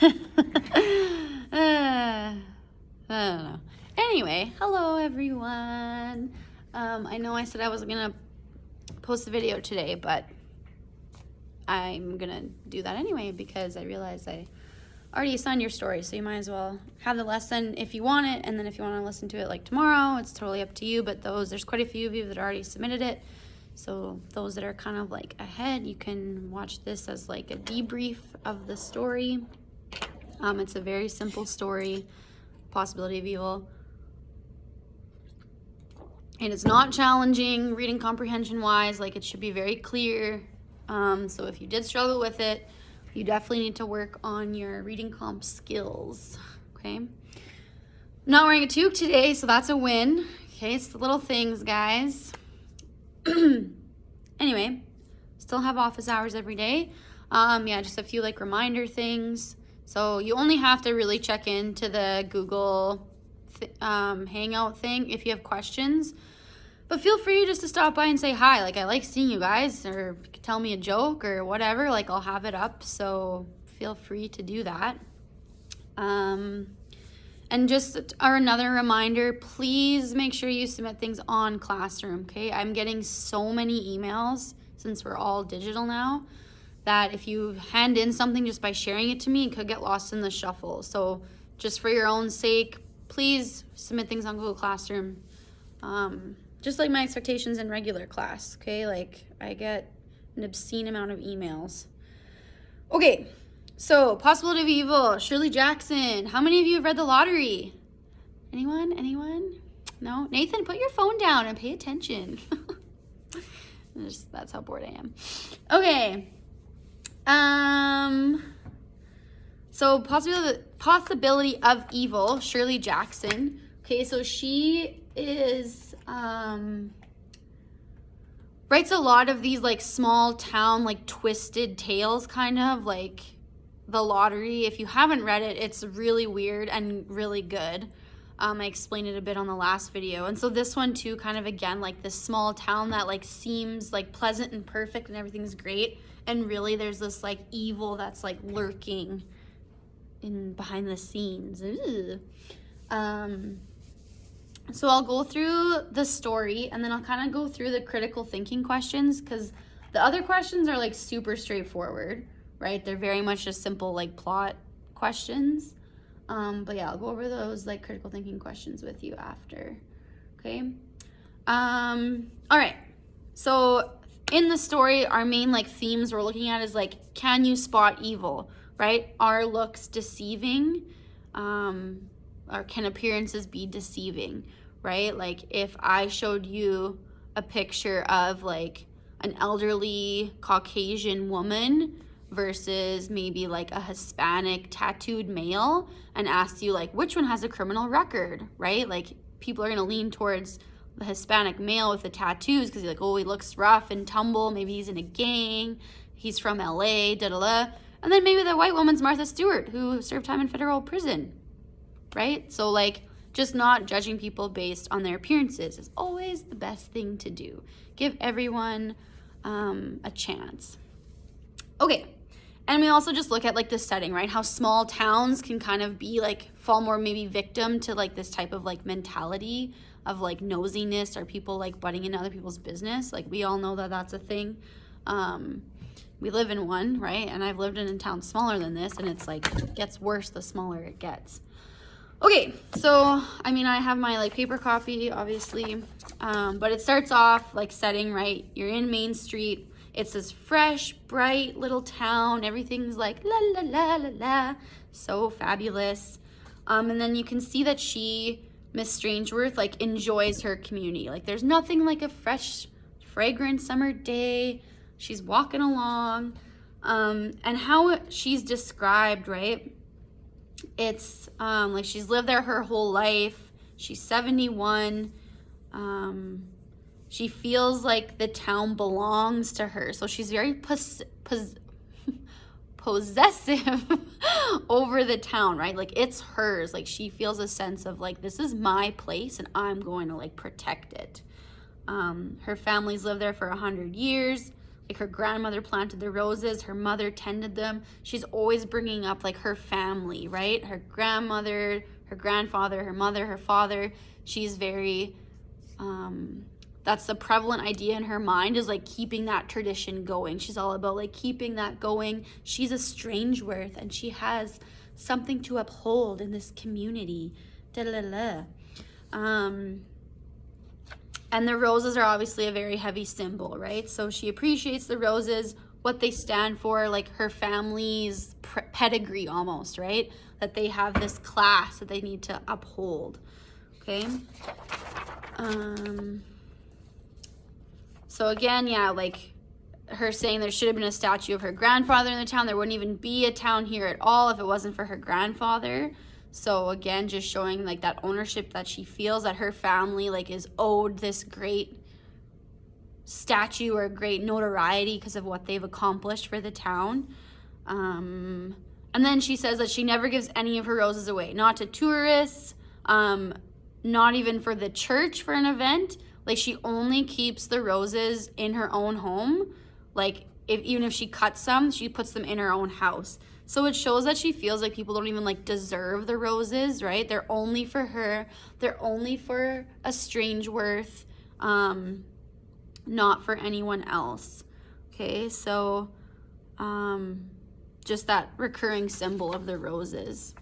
I don't know. Anyway, hello everyone. I know I said I wasn't gonna post a video today, but I'm gonna do that anyway because I realized I already assigned your story, so you might as well have the lesson if you want it, and then if you want to listen to it like tomorrow, it's totally up to you. But there's quite a few of you that already submitted it, so those that are kind of like ahead, you can watch this as like a debrief of the story. It's a very simple story, Possibility of Evil, and it's not challenging reading comprehension wise. Like, it should be very clear. So if you did struggle with it, you definitely need to work on your reading comp skills. Okay, I'm not wearing a toque today, so that's a win. Okay, it's the little things, guys. Anyway, still have office hours every day. Yeah, just a few like reminder things. So you only have to really check into the Google Hangout thing if you have questions. But feel free just to stop by and say hi. Like, I like seeing you guys, or tell me a joke or whatever. Like, I'll have it up, so feel free to do that. And just another reminder, please make sure you submit things on Classroom, okay? I'm getting so many emails since we're all digital now that if you hand in something just by sharing it to me, it could get lost in the shuffle. So just for your own sake, please submit things on Google Classroom. Just like my expectations in regular class, okay? Like, I get an obscene amount of emails. Okay, so Possibility of Evil, Shirley Jackson. How many of you have read The Lottery? Anyone? No? Nathan, put your phone down and pay attention. That's how bored I am. Okay. So Possibility of Evil, Shirley Jackson. Okay, so she is writes a lot of these like small town like twisted tales, kind of like The Lottery. If you haven't read it, it's really weird and really good. I explained it a bit on the last video. And so this one too, kind of again like this small town that like seems like pleasant and perfect and everything's great, and really there's this like evil that's like lurking in behind the scenes. So I'll go through the story, and then I'll kind of go through the critical thinking questions, because the other questions are like super straightforward, right? They're very much just simple like plot questions. But yeah, I'll go over those like critical thinking questions with you after. Okay. All right. So in the story, our main like themes we're looking at is like, can you spot evil, right? Are looks deceiving? Or can appearances be deceiving, right? Like, if I showed you a picture of like an elderly Caucasian woman versus maybe like a Hispanic tattooed male, and asked you like, which one has a criminal record, right? Like, people are gonna lean towards the Hispanic male with the tattoos because he's like, oh, he looks rough and tumble, maybe he's in a gang, he's from LA, da-da-da. And then maybe the white woman's Martha Stewart, who served time in federal prison, right? So like, just not judging people based on their appearances is always the best thing to do. Give everyone a chance. Okay, and we also just look at like the setting, right? How small towns can kind of be like, fall more maybe victim to like this type of like mentality of like nosiness, or people like butting into other people's business. Like, we all know that that's a thing. We live in one, right? And I've lived in a town smaller than this, and it's like, it gets worse the smaller it gets. Okay, so, I mean, I have my like paper copy, obviously, but it starts off like setting, right? You're in Main Street. It's this fresh, bright little town. Everything's like la la la la la, so fabulous. And then you can see that Miss Strangeworth, like enjoys her community. Like, there's nothing like a fresh, fragrant summer day. She's walking along, and how she's described, right? It's like she's lived there her whole life. She's 71. She feels like the town belongs to her. So she's very possessive over the town, right? Like, it's hers. Like, she feels a sense of like, this is my place and I'm going to like protect it. Her family's lived there for 100 years. Like her grandmother planted the roses, her mother tended them. She's always bringing up like her family, right? Her grandmother, her grandfather, her mother, her father. She's very, that's the prevalent idea in her mind, is like keeping that tradition going. She's all about like keeping that going. She's a Strangeworth and she has something to uphold in this community. And the roses are obviously a very heavy symbol, right? So she appreciates the roses, what they stand for, like her family's pedigree almost, right? That they have this class that they need to uphold, okay? So again, yeah, like her saying there should have been a statue of her grandfather in the town. There wouldn't even be a town here at all if it wasn't for her grandfather. So again, just showing like that ownership that she feels that her family like is owed this great statue or great notoriety because of what they've accomplished for the town. And then she says that she never gives any of her roses away, not to tourists, not even for the church for an event. Like she only keeps the roses in her own home. Like even if she cuts some, she puts them in her own house. So it shows that she feels like people don't even like deserve the roses, right? They're only for her. They're only for a Strangeworth, not for anyone else. Okay, so just that recurring symbol of the roses.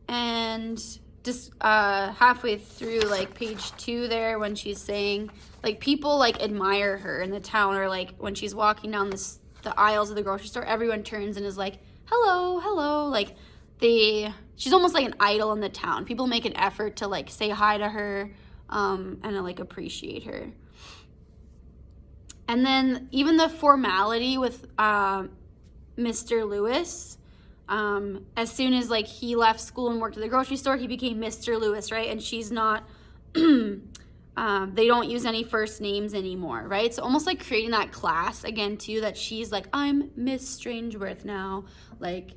And just halfway through like page 2 there, when she's saying like people like admire her in the town, or like when she's walking down the aisles of the grocery store, everyone turns and is like, hello, hello. Like she's almost like an idol in the town. People make an effort to like say hi to her and like appreciate her. And then even the formality with Mr. Lewis, as soon as like he left school and worked at the grocery store, he became Mr. Lewis, right? And she's not, they don't use any first names anymore, right? So almost like creating that class again too, that she's like, I'm Miss Strangeworth now, like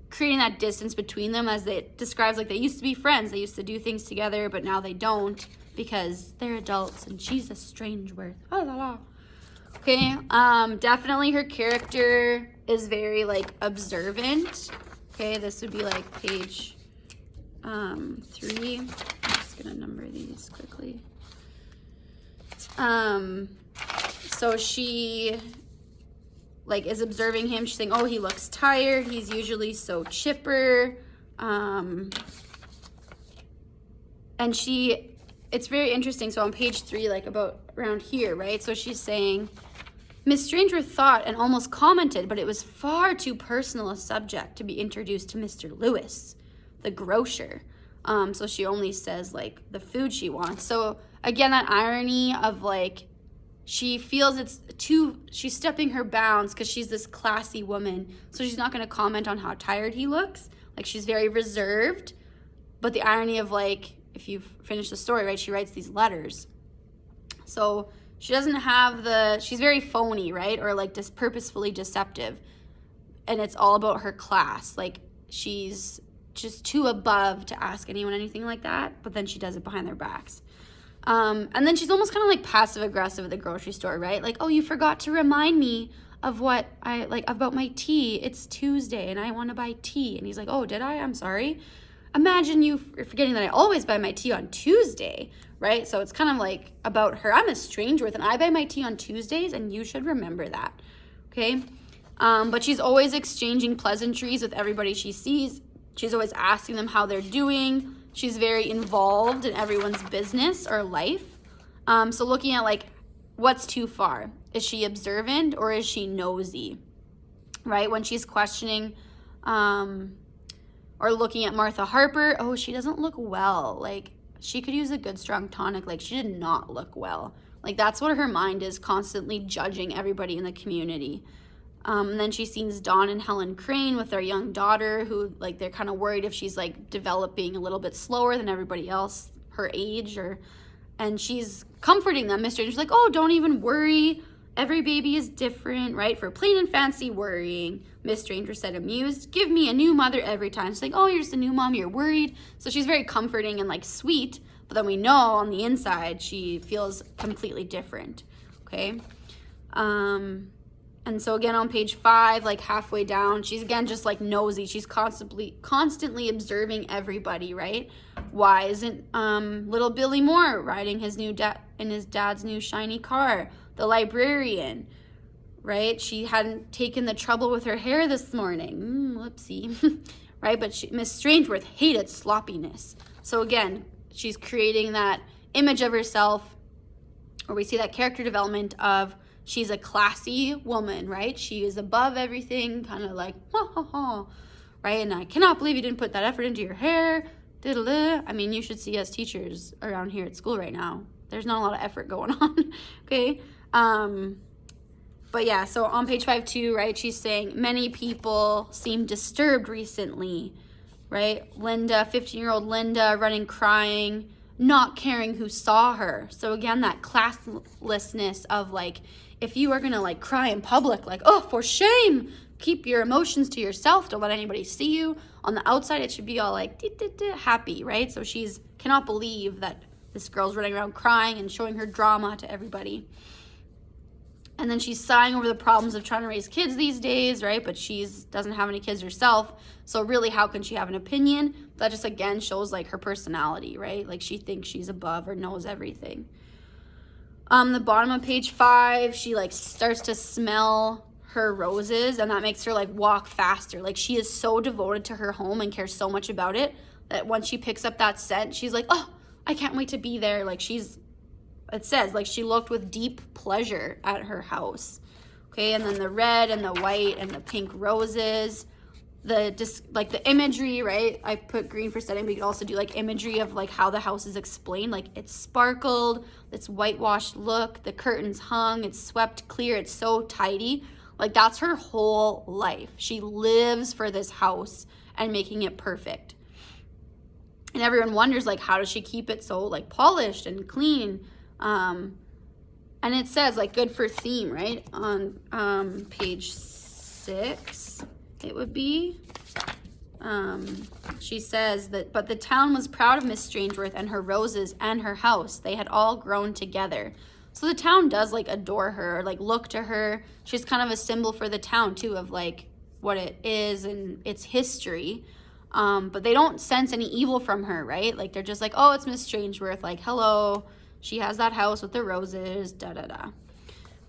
creating that distance between them, as it describes like they used to be friends, they used to do things together, but now they don't because they're adults and she's a Strangeworth. Oh la la. Okay, definitely her character is very like observant. Okay, this would be like page 3. I'm just gonna number these quickly. So she like is observing him. She's saying, oh, he looks tired. He's usually so chipper. And it's very interesting. So on page 3, like about around here, right? So she's saying, Miss Strangeworth thought and almost commented, but it was far too personal a subject to be introduced to Mr. Lewis, the grocer. So she only says like the food she wants. So again, that irony of like, she feels she's stepping her bounds because she's this classy woman. So she's not going to comment on how tired he looks. Like she's very reserved. But the irony of like, if you finish the story, right, she writes these letters. So she doesn't have she's very phony, right? Or like just purposefully deceptive. And it's all about her class. Like she's just too above to ask anyone anything like that. But then she does it behind their backs. And then she's almost kind of like passive aggressive at the grocery store, right? Like, oh, you forgot to remind me of what I like about my tea. It's Tuesday and I want to buy tea. And he's like, oh, did I? I'm sorry. Imagine you forgetting that I always buy my tea on Tuesday, right? So it's kind of like about her. I'm a Strangeworth and I buy my tea on Tuesdays and you should remember that, okay? But she's always exchanging pleasantries with everybody she sees. She's always asking them how they're doing. She's very involved in everyone's business or life. So looking at like, what's too far? Is she observant or is she nosy, right? When she's questioning or looking at Martha Harper, oh, she doesn't look well. Like she could use a good strong tonic. Like she did not look well. Like that's what her mind is, constantly judging everybody in the community. And then she sees Dawn and Helen Crane with their young daughter, who like they're kind of worried if she's like developing a little bit slower than everybody else her age, and she's comforting them. Miss Stranger's like, oh, don't even worry. Every baby is different, right? For plain and fancy worrying. Miss Stranger said, amused, give me a new mother every time. She's like, oh, you're just a new mom, you're worried. So she's very comforting and like sweet, but then we know on the inside she feels completely different, okay? And so again on page 5, like halfway down, she's again just like nosy. She's constantly observing everybody, right? Why isn't little Billy Moore riding his new in his dad's new shiny car? The librarian, right? She hadn't taken the trouble with her hair this morning. Whoopsie. Right? But Miss Strangeworth hated sloppiness. So again, she's creating that image of herself, or we see that character development of she's a classy woman, right? She is above everything, kind of like, ha ha ha, right? And I cannot believe you didn't put that effort into your hair. Diddle-diddle. I mean, you should see us teachers around here at school right now. There's not a lot of effort going on, okay? But yeah, so on page 5 too, right, she's saying many people seem disturbed recently, right? Linda, 15-year-old Linda, running crying, not caring who saw her. So again, that classlessness of like, if you are gonna like cry in public, like, oh, for shame, keep your emotions to yourself, don't let anybody see you. On the outside, it should be all like happy, right? So she's cannot believe that this girl's running around crying and showing her drama to everybody. And then she's sighing over the problems of trying to raise kids these days, right? But doesn't have any kids herself. So really, how can she have an opinion? That just, again, shows, like, her personality, right? Like, she thinks she's above or knows everything. The bottom of page 5, she, like, starts to smell her roses, and that makes her, like, walk faster. Like, she is so devoted to her home and cares so much about it that once she picks up that scent, she's like, oh, I can't wait to be there. Like, it says, like, she looked with deep pleasure at her house. Okay, and then the red and the white and the pink roses, the imagery, right? I put green for setting, but you could also do, like, imagery of, like, how the house is explained. Like, it's sparkled, it's whitewashed look, the curtains hung, it's swept clear, it's so tidy. Like, that's her whole life. She lives for this house and making it perfect. And everyone wonders, like, how does she keep it so, like, polished and clean? And it says, like, good for theme, right? On page 6, it would be. She says that, but the town was proud of Miss Strangeworth and her roses and her house. They had all grown together. So the town does, like, adore her, or, like, look to her. She's kind of a symbol for the town, too, of, like, what it is and its history. But they don't sense any evil from her, right? Like, they're just like, oh, it's Miss Strangeworth. Like, hello. She has that house with the roses, da-da-da.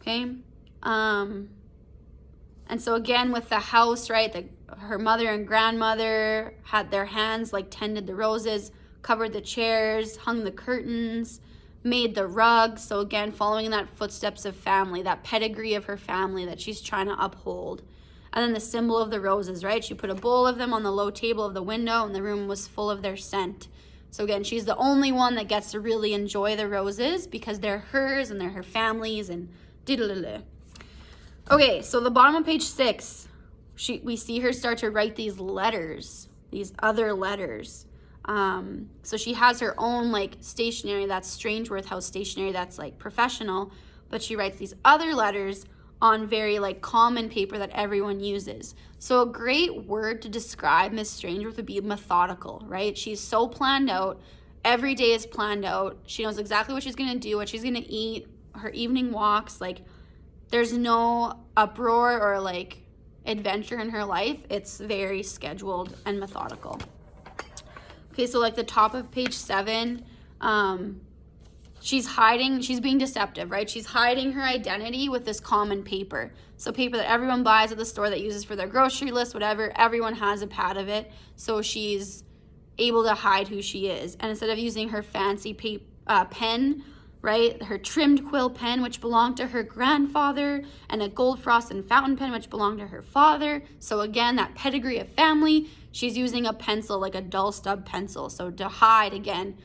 Okay? And so, again, with the house, right, her mother and grandmother had their hands, like, tended the roses, covered the chairs, hung the curtains, made the rugs. So, again, following in that footsteps of family, that pedigree of her family that she's trying to uphold. And then the symbol of the roses, right? She put a bowl of them on the low table of the window, and the room was full of their scent. So again, she's the only one that gets to really enjoy the roses because they're hers and they're her family's and diddle-diddle. Okay, so the bottom of page 6, we see her start to write these letters, these other letters. So she has her own, like, stationery that's Strangeworth House stationery that's, like, professional, but she writes these other letters on very, like, common paper that everyone uses. So a great word to describe Miss Strangeworth would be methodical, right? She's so planned out. Every day is planned out. She knows exactly what she's going to do, what she's going to eat, her evening walks. Like, there's no uproar or, like, adventure in her life. It's very scheduled and methodical. Okay, so, like, the top of page 7, she's being deceptive, right? She's hiding her identity with this common paper. So paper that everyone buys at the store that uses for their grocery list, whatever, everyone has a pad of it. So she's able to hide who she is. And instead of using her fancy pen, right, her trimmed quill pen, which belonged to her grandfather, and a gold frost and fountain pen, which belonged to her father. So again, that pedigree of family, she's using a pencil, like a dull stub pencil. So to hide, again,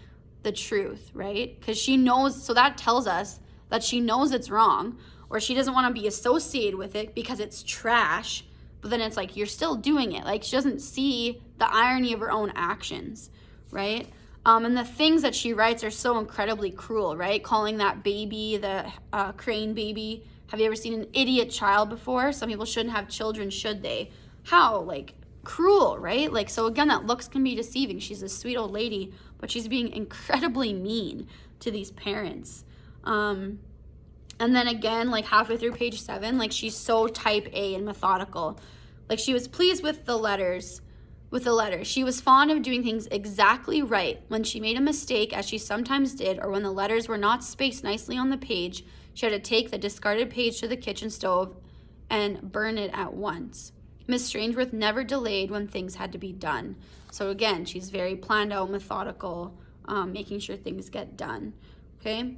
the truth, right? Because she knows, so that tells us that she knows it's wrong, or she doesn't want to be associated with it because it's trash, but then it's like, you're still doing it. Like, she doesn't see the irony of her own actions, right? And the things that she writes are so incredibly cruel, right? Calling that baby the crane baby. Have you ever seen an idiot child before? Some people shouldn't have children, should they? How? Like, cruel, right? Like, so again, that looks can be deceiving. She's a sweet old lady, but she's being incredibly mean to these parents. And And then again, like halfway through page 7, like she's so type A and methodical. Like she was pleased with the letters. She was fond of doing things exactly right. When she made a mistake, as she sometimes did, or when the letters were not spaced nicely on the page, she had to take the discarded page to the kitchen stove and burn it at once. Miss Strangeworth never delayed when things had to be done. So again, she's very planned out, methodical, making sure things get done. Okay?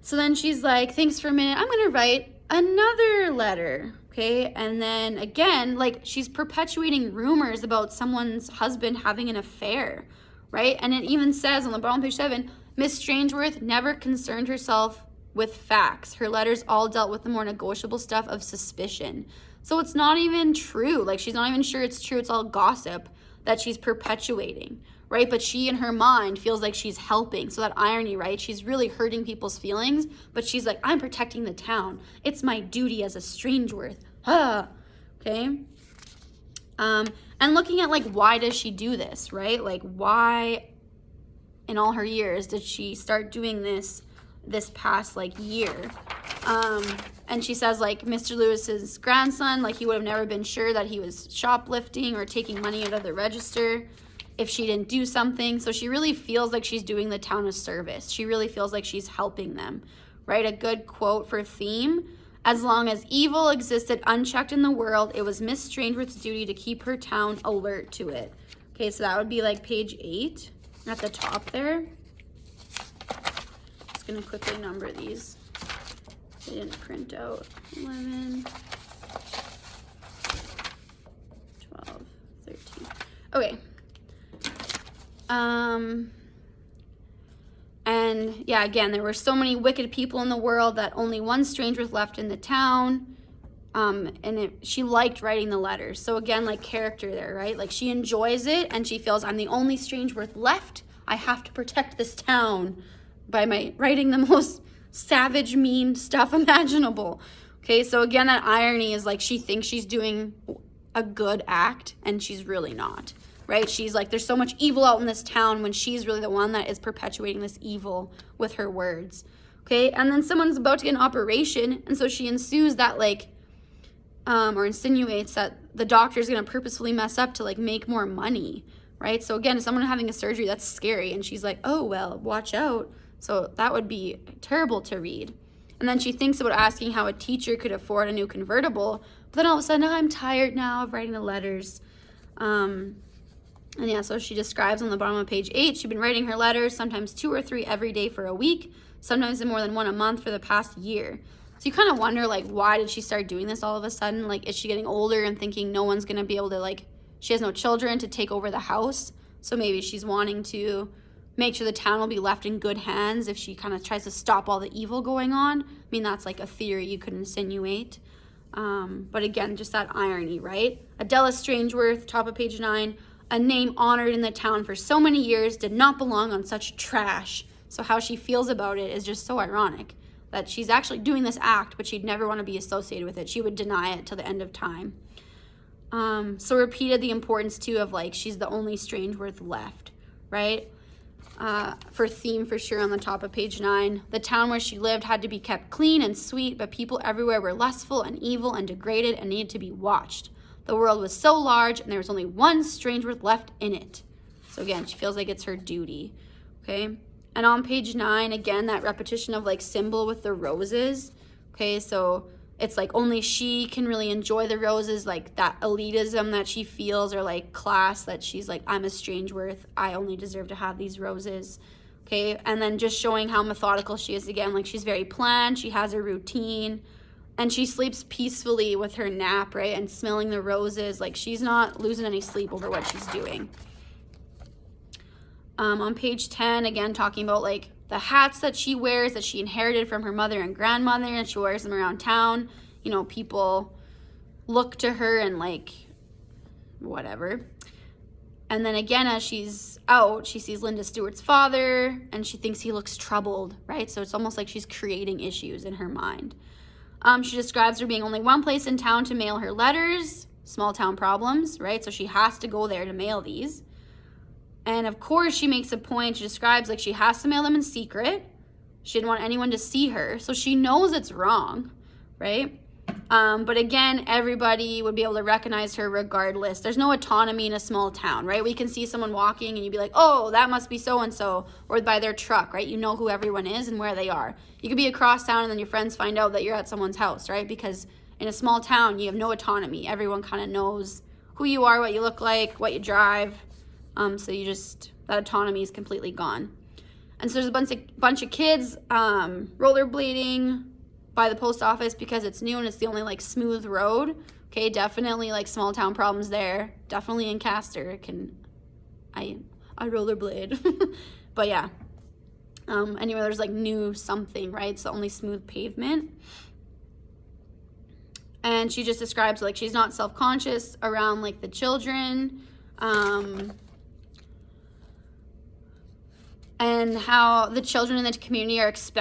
So then she's like, thanks for a minute. I'm going to write another letter. Okay? And then again, like she's perpetuating rumors about someone's husband having an affair, right? And it even says on the bottom of page 7, Miss Strangeworth never concerned herself with facts. Her letters all dealt with the more negotiable stuff of suspicion. So it's not even true. Like she's not even sure it's true. It's all gossip that she's perpetuating, right? But she in her mind feels like she's helping. So that irony, right? She's really hurting people's feelings, but she's like, I'm protecting the town. It's my duty as a Strangeworth. Okay? And looking at like, why does she do this, right? Like why in all her years did she start doing this past like year? And she says like Mr. Lewis's grandson, like he would have never been sure that he was shoplifting or taking money out of the register if she didn't do something. So she really feels like she's doing the town a service. She really feels like she's helping them, right? A good quote for theme: as long as evil existed unchecked in the world, it was Miss Strangeworth's duty to keep her town alert to it. Okay, so that would be like page 8 at the top there. Just gonna quickly number these. They didn't print out. 11, 12, 13. Okay. And yeah, again, there were so many wicked people in the world that only one Strangeworth left in the town. She liked writing the letters. So again, like character there, right? Like she enjoys it and she feels I'm the only Strangeworth left. I have to protect this town by my writing the most savage, mean stuff imaginable. Okay, so again, that irony is like she thinks she's doing a good act and she's really not, right? She's like, there's so much evil out in this town when she's really the one that is perpetuating this evil with her words. Okay, and then someone's about to get an operation, and so she ensues that like, or insinuates that the doctor's gonna purposefully mess up to like make more money, right? So again, if someone having a surgery, that's scary, and she's like, oh well, watch out. So that would be terrible to read. And then she thinks about asking how a teacher could afford a new convertible, but then all of a sudden, I'm tired now of writing the letters. And yeah, so she describes on the bottom of page 8, she'd been writing her letters, sometimes 2 or 3 every day for a week, sometimes more than 1 a month for the past year. So you kind of wonder, like, why did she start doing this all of a sudden? Like, is she getting older and thinking no one's going to be able to, like, she has no children to take over the house? So maybe she's wanting to make sure the town will be left in good hands if she kind of tries to stop all the evil going on. I mean, that's like a theory you could insinuate. But again, just that irony, right? Adela Strangeworth, top of page 9, a name honored in the town for so many years, did not belong on such trash. So how she feels about it is just so ironic, that she's actually doing this act, but she'd never want to be associated with it. She would deny it till the end of time. So repeated the importance too of like, she's the only Strangeworth left, right? For theme for sure on the top of page 9. The town where she lived had to be kept clean and sweet, but people everywhere were lustful and evil and degraded and needed to be watched. The world was so large and there was only one Strangeworth left in it. So again, she feels like it's her duty. Okay. And on page 9, again, that repetition of like symbol with the roses. Okay. So it's like only she can really enjoy the roses, like that elitism that she feels, or like class that she's like, I'm a Strangeworth, I only deserve to have these roses. Okay, and then just showing how methodical she is again, like she's very planned, she has a routine, and she sleeps peacefully with her nap, right, and smelling the roses, like she's not losing any sleep over what she's doing. On page 10, again, talking about like the hats that she wears that she inherited from her mother and grandmother, and she wears them around town. You know, people look to her and like whatever. And then again, as she's out, she sees Linda Stewart's father and she thinks he looks troubled, right? So it's almost like she's creating issues in her mind. She describes there being only one place in town to mail her letters, small town problems, right? So she has to go there to mail these. And of course, she makes a point, she describes like she has to mail them in secret, She didn't want anyone to see her. So she knows it's wrong, right? But again, everybody would be able to recognize her regardless. There's no autonomy in a small town, right? We can see someone walking and you'd be like, oh, that must be so-and-so, or by their truck, right? You know who everyone is and where they are. You could be across town and then your friends find out that you're at someone's house, right? Because in a small town, you have no autonomy. Everyone kind of knows who you are, what you look like, what you drive. So that autonomy is completely gone. And so there's a bunch of kids rollerblading by the post office because it's new and it's the only like smooth road. Okay, definitely like small town problems there. Definitely in Castor I rollerblade. But yeah. Anyway, there's like new something, right? It's the only smooth pavement. And she just describes like she's not self-conscious around like the children. And how the children in the community are expected